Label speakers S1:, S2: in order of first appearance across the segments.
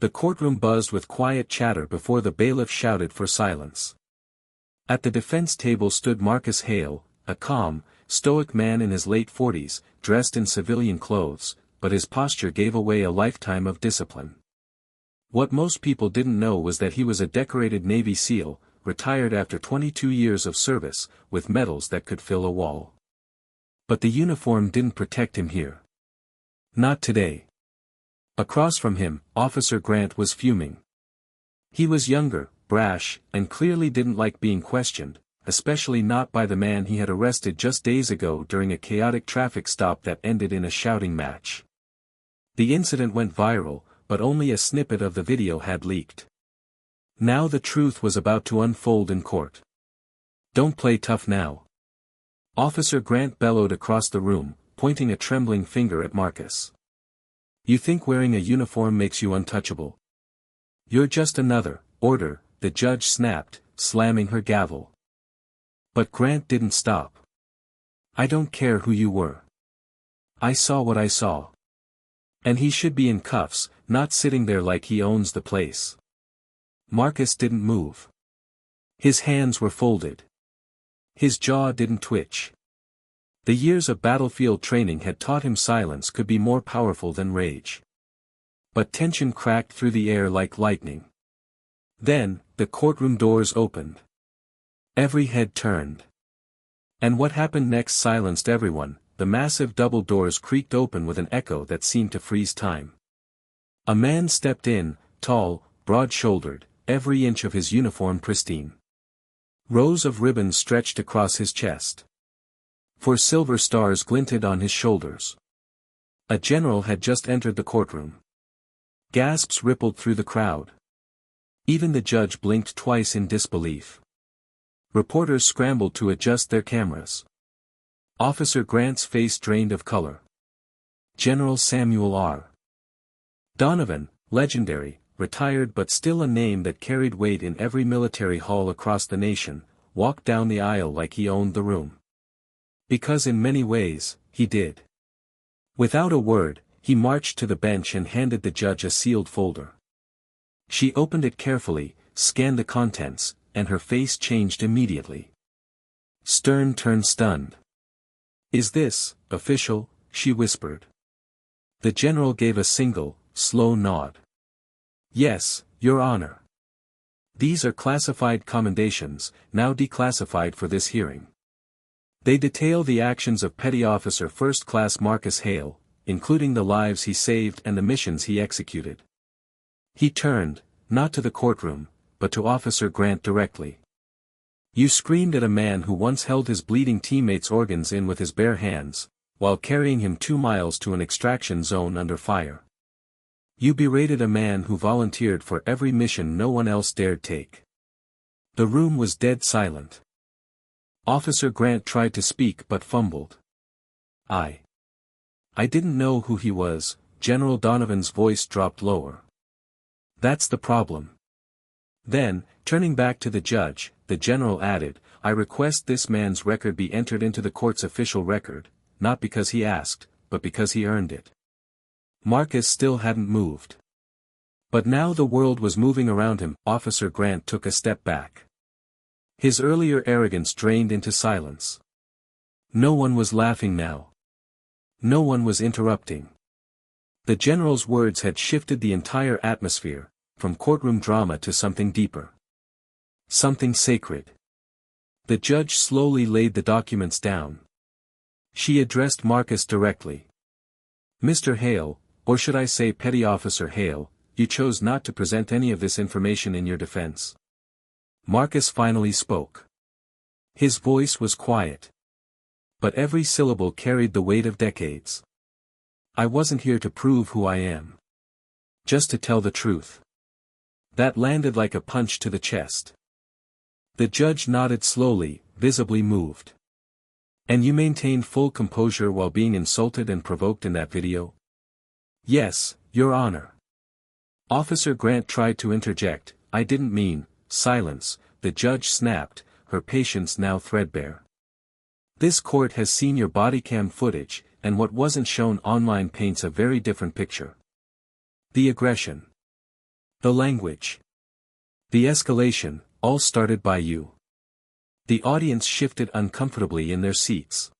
S1: The courtroom buzzed with quiet chatter before the bailiff shouted for silence. At the defense table stood Marcus Hale, a calm, stoic man in his late 40s, dressed in civilian clothes, but his posture gave away a lifetime of discipline. What most people didn't know was that he was a decorated Navy SEAL, retired after 22 years of service, with medals that could fill a wall. But the uniform didn't protect him here. Not today. Across from him, Officer Grant was fuming. He was younger, brash, and clearly didn't like being questioned, especially not by the man he had arrested just days ago during a chaotic traffic stop that ended in a shouting match. The incident went viral, but only a snippet of the video had leaked. Now the truth was about to unfold in court. "Don't play tough now." Officer Grant bellowed across the room, pointing a trembling finger at Marcus. "You think wearing a uniform makes you untouchable? You're just another order," the judge snapped, slamming her gavel. But Grant didn't stop. "I don't care who you were. I saw what I saw. And he should be in cuffs, not sitting there like he owns the place." Marcus didn't move. His hands were folded. His jaw didn't twitch. The years of battlefield training had taught him silence could be more powerful than rage. But tension cracked through the air like lightning. Then, the courtroom doors opened. Every head turned. And what happened next silenced everyone. The massive double doors creaked open with an echo that seemed to freeze time. A man stepped in, tall, broad-shouldered, every inch of his uniform pristine. Rows of ribbons stretched across his chest. 4 silver stars glinted on his shoulders. A general had just entered the courtroom. Gasps rippled through the crowd. Even the judge blinked twice in disbelief. Reporters scrambled to adjust their cameras. Officer Grant's face drained of color. General Samuel R. Donovan, legendary, retired but still a name that carried weight in every military hall across the nation, walked down the aisle like he owned the room. Because in many ways, he did. Without a word, he marched to the bench and handed the judge a sealed folder. She opened it carefully, scanned the contents, and her face changed immediately. Stern turned stunned. "Is this official?" she whispered. The general gave a single, slow nod. "Yes, Your Honor. These are classified commendations, now declassified for this hearing. They detail the actions of Petty Officer First Class Marcus Hale, including the lives he saved and the missions he executed." He turned, not to the courtroom, but to Officer Grant directly. "You screamed at a man who once held his bleeding teammates' organs in with his bare hands, while carrying him 2 miles to an extraction zone under fire. You berated a man who volunteered for every mission no one else dared take." The room was dead silent. Officer Grant tried to speak but fumbled. I didn't know who he was." General Donovan's voice dropped lower. "That's the problem." Then, turning back to the judge, the general added, "I request this man's record be entered into the court's official record, not because he asked, but because he earned it." Marcus still hadn't moved. But now the world was moving around him. Officer Grant took a step back. His earlier arrogance drained into silence. No one was laughing now. No one was interrupting. The general's words had shifted the entire atmosphere, from courtroom drama to something deeper. Something sacred. The judge slowly laid the documents down. She addressed Marcus directly. "Mr. Hale, or should I say Petty Officer Hale, you chose not to present any of this information in your defense." Marcus finally spoke. His voice was quiet. But every syllable carried the weight of decades. "I wasn't here to prove who I am. Just to tell the truth." That landed like a punch to the chest. The judge nodded slowly, visibly moved. "And you maintained full composure while being insulted and provoked in that video?" "Yes, Your Honor." Officer Grant tried to interject. "I didn't mean..." Silence, the judge snapped, her patience now threadbare. "This court has seen your body cam footage, and what wasn't shown online paints a very different picture. The aggression. The language. The escalation, all started by you. The audience shifted uncomfortably in their seats.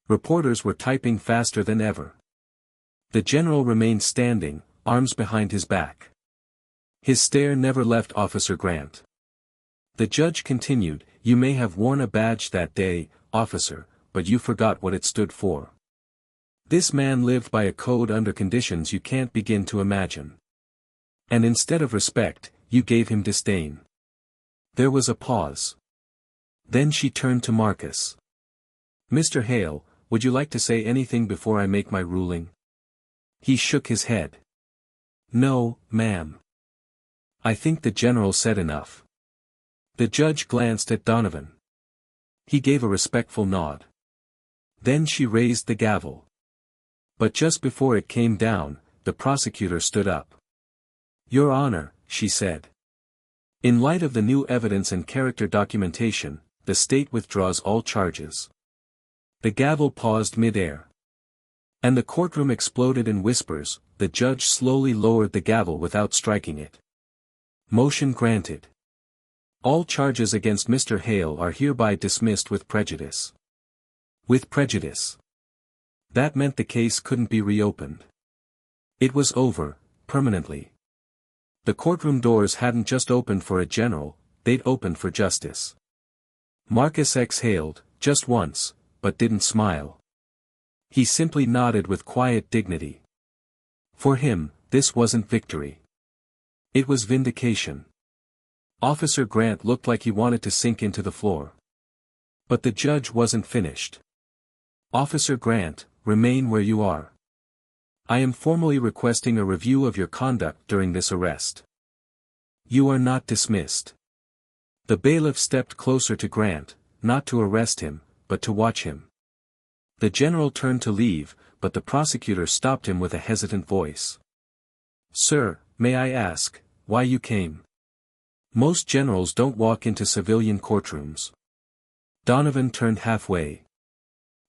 S1: Reporters were typing faster than ever. The general remained standing, arms behind his back. His stare never left Officer Grant. The judge continued, "You may have worn a badge that day, officer, but you forgot what it stood for. This man lived by a code under conditions you can't begin to imagine. And instead of respect, you gave him disdain." There was a pause. Then she turned to Marcus. "Mr. Hale, would you like to say anything before I make my ruling?" He shook his head. "No, ma'am. I think the general said enough." The judge glanced at Donovan. He gave a respectful nod. Then she raised the gavel. But just before it came down, the prosecutor stood up. "Your Honor," she said. "In light of the new evidence and character documentation, the state withdraws all charges." The gavel paused mid-air. And the courtroom exploded in whispers. The judge slowly lowered the gavel without striking it. "Motion granted. All charges against Mr. Hale are hereby dismissed with prejudice." With prejudice. That meant the case couldn't be reopened. It was over, permanently. The courtroom doors hadn't just opened for a general, they'd opened for justice. Marcus exhaled, just once, but didn't smile. He simply nodded with quiet dignity. For him, this wasn't victory. It was vindication. Officer Grant looked like he wanted to sink into the floor. But the judge wasn't finished. "Officer Grant, remain where you are. I am formally requesting a review of your conduct during this arrest." "You are not dismissed." The bailiff stepped closer to Grant, not to arrest him, but to watch him. The general turned to leave, but the prosecutor stopped him with a hesitant voice. "Sir, may I ask, why you came? Most generals don't walk into civilian courtrooms." Donovan turned halfway.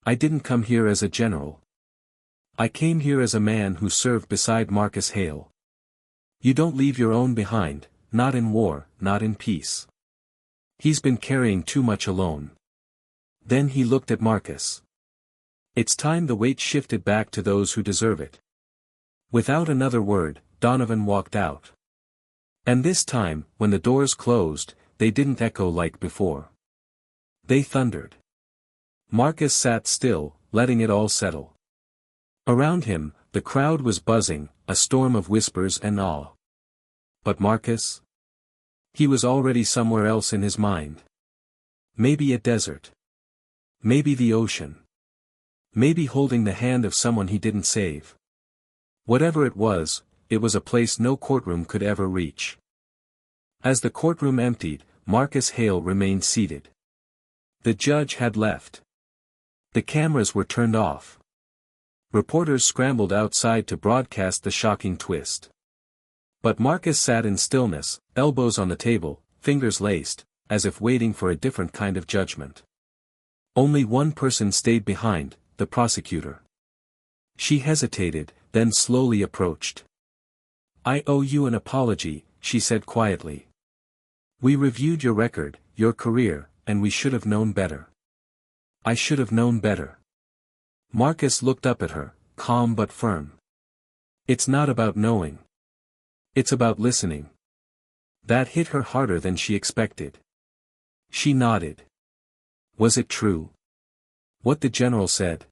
S1: "I didn't come here as a general. I came here as a man who served beside Marcus Hale. You don't leave your own behind, not in war, not in peace. He's been carrying too much alone." Then he looked at Marcus. "It's time the weight shifted back to those who deserve it." Without another word, Donovan walked out. And this time, when the doors closed, they didn't echo like before. They thundered. Marcus sat still, letting it all settle. Around him, the crowd was buzzing, a storm of whispers and awe. But Marcus? He was already somewhere else in his mind. Maybe a desert. Maybe the ocean. Maybe holding the hand of someone he didn't save. Whatever it was a place no courtroom could ever reach. As the courtroom emptied, Marcus Hale remained seated. The judge had left. The cameras were turned off. Reporters scrambled outside to broadcast the shocking twist. But Marcus sat in stillness, elbows on the table, fingers laced, as if waiting for a different kind of judgment. Only one person stayed behind, the prosecutor. She hesitated, then slowly approached. "I owe you an apology," she said quietly. "We reviewed your record, your career, and we should have known better." "I should have known better." Marcus looked up at her, calm but firm. "It's not about knowing. It's about listening." That hit her harder than she expected. She nodded. "Was it true? What the general said?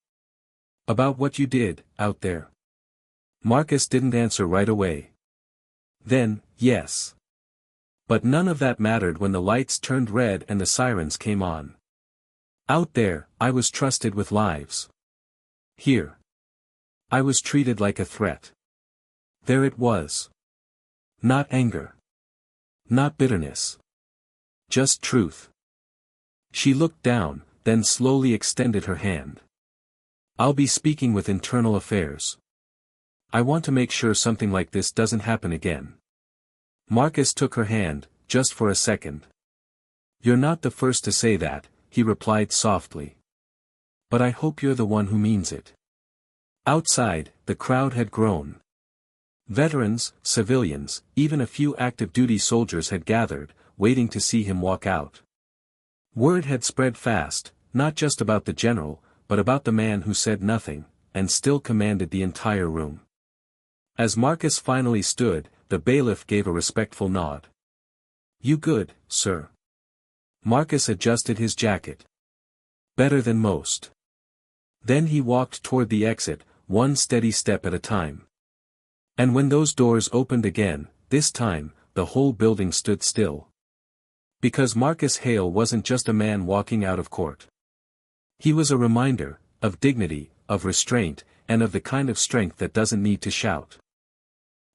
S1: About what you did, out there?" Marcus didn't answer right away. Then, yes. But none of that mattered when the lights turned red and the sirens came on. Out there, I was trusted with lives. Here, I was treated like a threat. There it was. Not anger. Not bitterness. Just truth. She looked down, then slowly extended her hand. "I'll be speaking with Internal Affairs. I want to make sure something like this doesn't happen again." Marcus took her hand, just for a second. "You're not the first to say that," he replied softly. "But I hope you're the one who means it." Outside, the crowd had grown. Veterans, civilians, even a few active-duty soldiers had gathered, waiting to see him walk out. Word had spread fast, not just about the general, but about the man who said nothing, and still commanded the entire room. As Marcus finally stood, the bailiff gave a respectful nod. "You good, sir?" Marcus adjusted his jacket. "Better than most." Then he walked toward the exit, one steady step at a time. And when those doors opened again, this time, the whole building stood still. Because Marcus Hale wasn't just a man walking out of court. He was a reminder, of dignity, of restraint, and of the kind of strength that doesn't need to shout.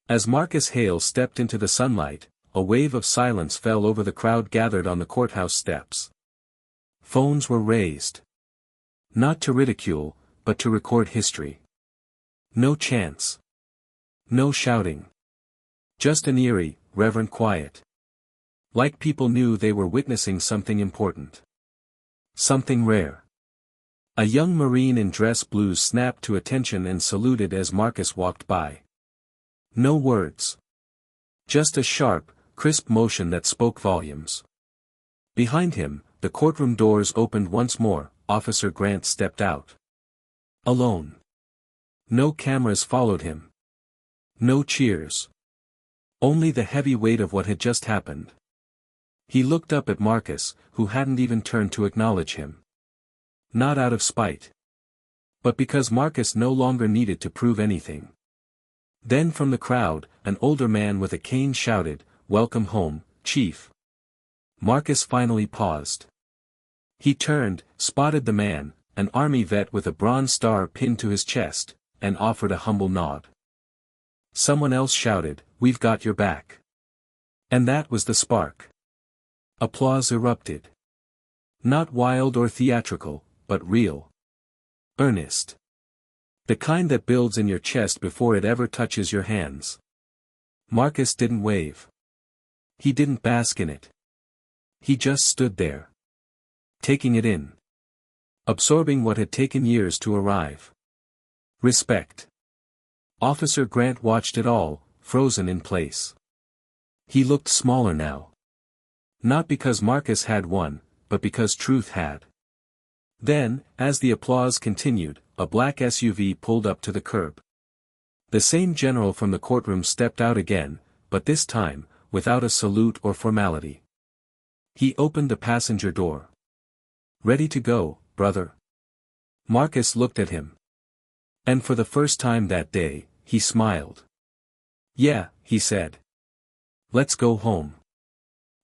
S1: As Marcus Hale stepped into the sunlight, a wave of silence fell over the crowd gathered on the courthouse steps. Phones were raised. Not to ridicule, but to record history. No chants. No shouting. Just an eerie, reverent quiet. Like people knew they were witnessing something important. Something rare. A young Marine in dress blues snapped to attention and saluted as Marcus walked by. No words. Just a sharp, crisp motion that spoke volumes. Behind him, the courtroom doors opened once more. Officer Grant stepped out. Alone. No cameras followed him. No cheers. Only the heavy weight of what had just happened. He looked up at Marcus, who hadn't even turned to acknowledge him. Not out of spite. But because Marcus no longer needed to prove anything. Then from the crowd, an older man with a cane shouted, "Welcome home, Chief." Marcus finally paused. He turned, spotted the man, an army vet with a bronze star pinned to his chest, and offered a humble nod. Someone else shouted, "We've got your back." And that was the spark. Applause erupted. Not wild or theatrical, but real. Earnest. The kind that builds in your chest before it ever touches your hands. Marcus didn't wave. He didn't bask in it. He just stood there. Taking it in. Absorbing what had taken years to arrive. Respect. Officer Grant watched it all, frozen in place. He looked smaller now. Not because Marcus had won, but because truth had. Then, as the applause continued, a black SUV pulled up to the curb. The same general from the courtroom stepped out again, but this time, without a salute or formality. He opened the passenger door. "Ready to go, brother?" Marcus looked at him. And for the first time that day, he smiled. "Yeah," he said. "Let's go home."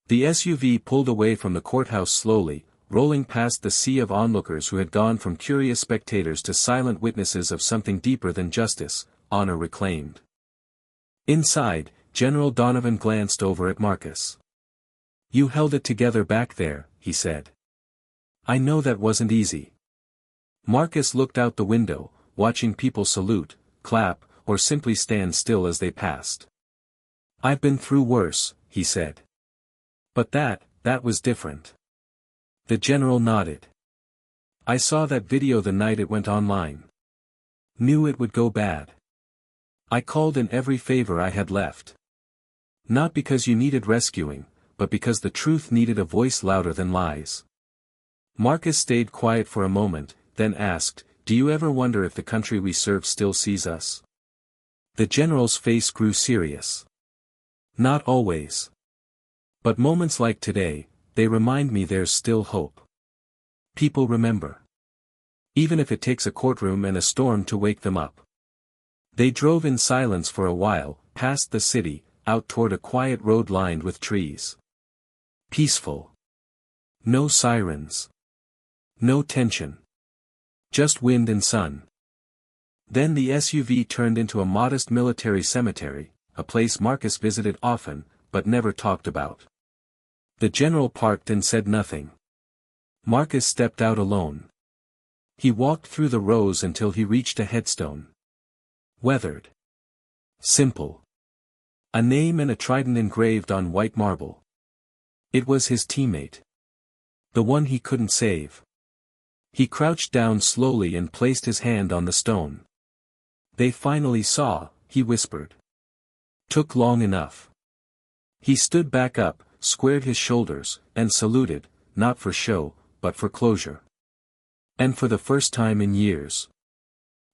S1: The SUV pulled away from the courthouse slowly, rolling past the sea of onlookers who had gone from curious spectators to silent witnesses of something deeper than justice, honor reclaimed. Inside, General Donovan glanced over at Marcus. "You held it together back there," he said. "I know that wasn't easy." Marcus looked out the window, watching people salute, clap, or simply stand still as they passed. "I've been through worse," he said. "But that was different." The general nodded. "I saw that video the night it went online. Knew it would go bad. I called in every favor I had left. Not because you needed rescuing, but because the truth needed a voice louder than lies." Marcus stayed quiet for a moment, then asked, "Do you ever wonder if the country we serve still sees us?" The general's face grew serious. "Not always. But moments like today, they remind me there's still hope. People remember. Even if it takes a courtroom and a storm to wake them up." They drove in silence for a while, past the city, out toward a quiet road lined with trees. Peaceful. No sirens. No tension. Just wind and sun. Then the SUV turned into a modest military cemetery, a place Marcus visited often, but never talked about. The general parked and said nothing. Marcus stepped out alone. He walked through the rows until he reached a headstone. Weathered. Simple. A name and a trident engraved on white marble. It was his teammate. The one he couldn't save. He crouched down slowly and placed his hand on the stone. "They finally saw," he whispered. Took long enough. He stood back up, squared his shoulders, and saluted, not for show, but for closure. And for the first time in years,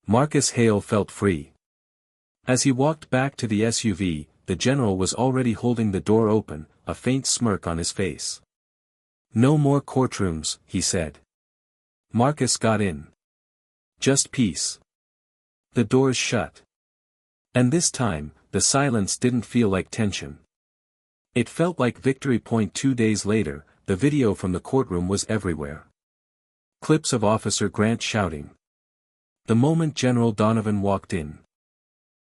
S1: Marcus Hale felt free. As he walked back to the SUV, the general was already holding the door open, a faint smirk on his face. "No more courtrooms," he said. Marcus got in. "Just peace." The doors shut. And this time, the silence didn't feel like tension. It felt like victory. 2 days later, the video from the courtroom was everywhere. Clips of Officer Grant shouting. The moment General Donovan walked in.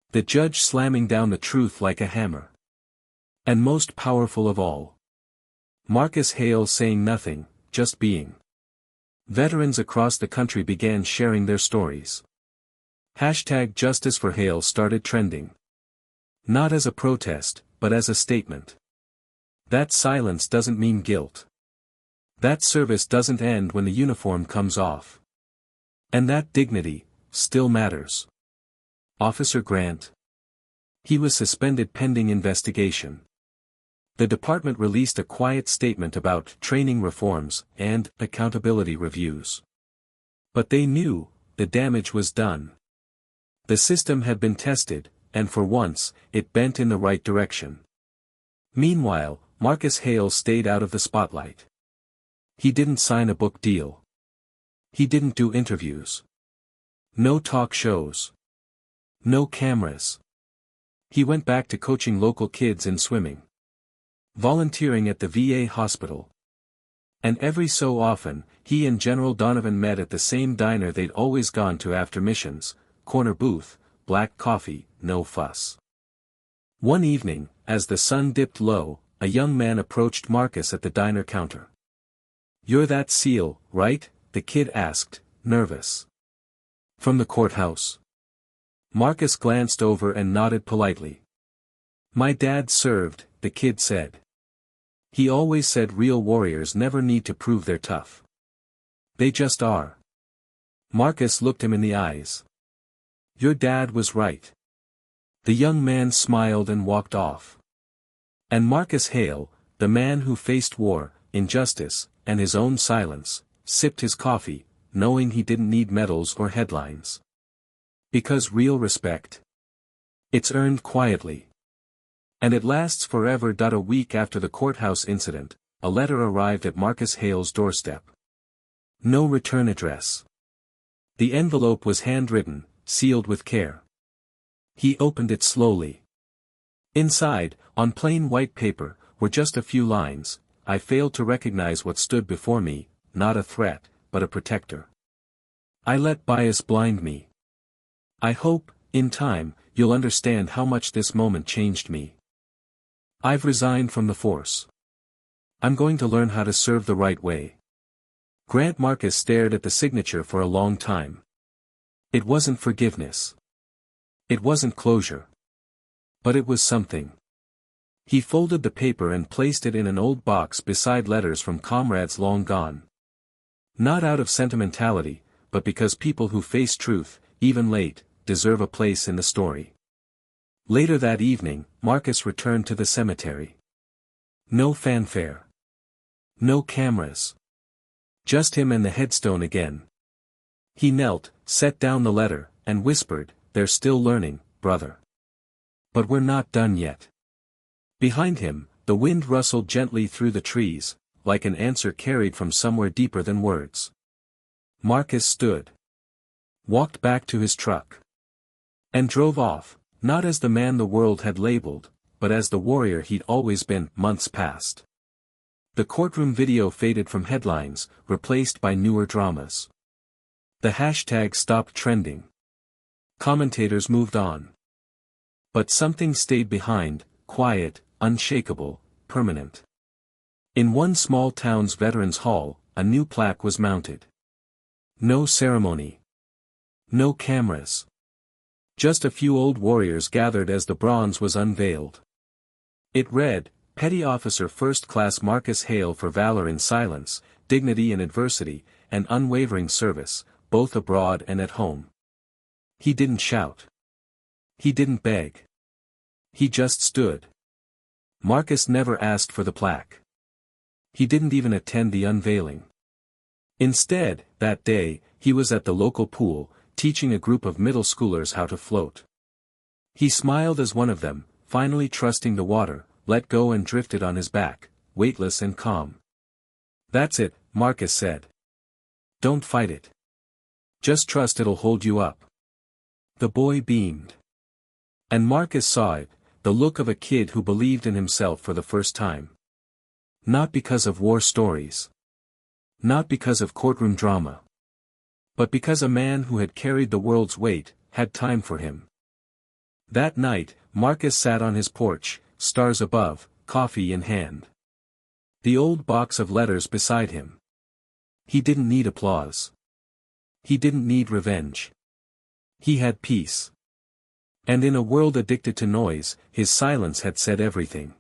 S1: The judge slamming down the truth like a hammer. And most powerful of all, Marcus Hale saying nothing, just being. Veterans across the country began sharing their stories. #Justice for Hale started trending. Not as a protest, but as a statement. That silence doesn't mean guilt. That service doesn't end when the uniform comes off. And that dignity still matters. Officer Grant. He was suspended pending investigation. The department released a quiet statement about training reforms and accountability reviews. But they knew the damage was done. The system had been tested, and for once, it bent in the right direction. Meanwhile, Marcus Hale stayed out of the spotlight. He didn't sign a book deal. He didn't do interviews. No talk shows. No cameras. He went back to coaching local kids in swimming. Volunteering at the VA hospital. And every so often, he and General Donovan met at the same diner they'd always gone to after missions, corner booth, black coffee, no fuss. One evening, as the sun dipped low, a young man approached Marcus at the diner counter. "You're that SEAL, right?" the kid asked, nervous. "From the courthouse." Marcus glanced over and nodded politely. "My dad served," the kid said. He always said real warriors never need to prove they're tough. They just are. Marcus looked him in the eyes. "Your dad was right." The young man smiled and walked off. And Marcus Hale, the man who faced war, injustice, and his own silence, sipped his coffee, knowing he didn't need medals or headlines. Because real respect, it's earned quietly. And it lasts forever. A week after the courthouse incident, a letter arrived at Marcus Hale's doorstep. No return address. The envelope was handwritten, sealed with care. He opened it slowly. Inside, on plain white paper, were just a few lines. "I failed to recognize what stood before me, not a threat, but a protector. I let bias blind me. I hope, in time, you'll understand how much this moment changed me. I've resigned from the force. I'm going to learn how to serve the right way." Grant Marcus stared at the signature for a long time. It wasn't forgiveness. It wasn't closure. But it was something. He folded the paper and placed it in an old box beside letters from comrades long gone. Not out of sentimentality, but because people who face truth, even late, deserve a place in the story. Later that evening, Marcus returned to the cemetery. No fanfare. No cameras. Just him and the headstone again. He knelt, set down the letter, and whispered, "They're still learning, brother. But we're not done yet." Behind him, the wind rustled gently through the trees, like an answer carried from somewhere deeper than words. Marcus stood. Walked back to his truck. And drove off, not as the man the world had labeled, but as the warrior he'd always been. Months passed. The courtroom video faded from headlines, replaced by newer dramas. The hashtag stopped trending. Commentators moved on. But something stayed behind, quiet, unshakable, permanent. In one small town's Veterans Hall, a new plaque was mounted. No ceremony. No cameras. Just a few old warriors gathered as the bronze was unveiled. It read, "Petty Officer First Class Marcus Hale for valor in silence, dignity in adversity, and unwavering service, both abroad and at home." He didn't shout. He didn't beg. He just stood. Marcus never asked for the plaque. He didn't even attend the unveiling. Instead, that day, he was at the local pool, teaching a group of middle schoolers how to float. He smiled as one of them, finally trusting the water, let go and drifted on his back, weightless and calm. "That's it," Marcus said. "Don't fight it. Just trust it'll hold you up." The boy beamed. And Marcus saw it, the look of a kid who believed in himself for the first time. Not because of war stories. Not because of courtroom drama. But because a man who had carried the world's weight, had time for him. That night, Marcus sat on his porch, stars above, coffee in hand. The old box of letters beside him. He didn't need applause. He didn't need revenge. He had peace. And in a world addicted to noise, his silence had said everything.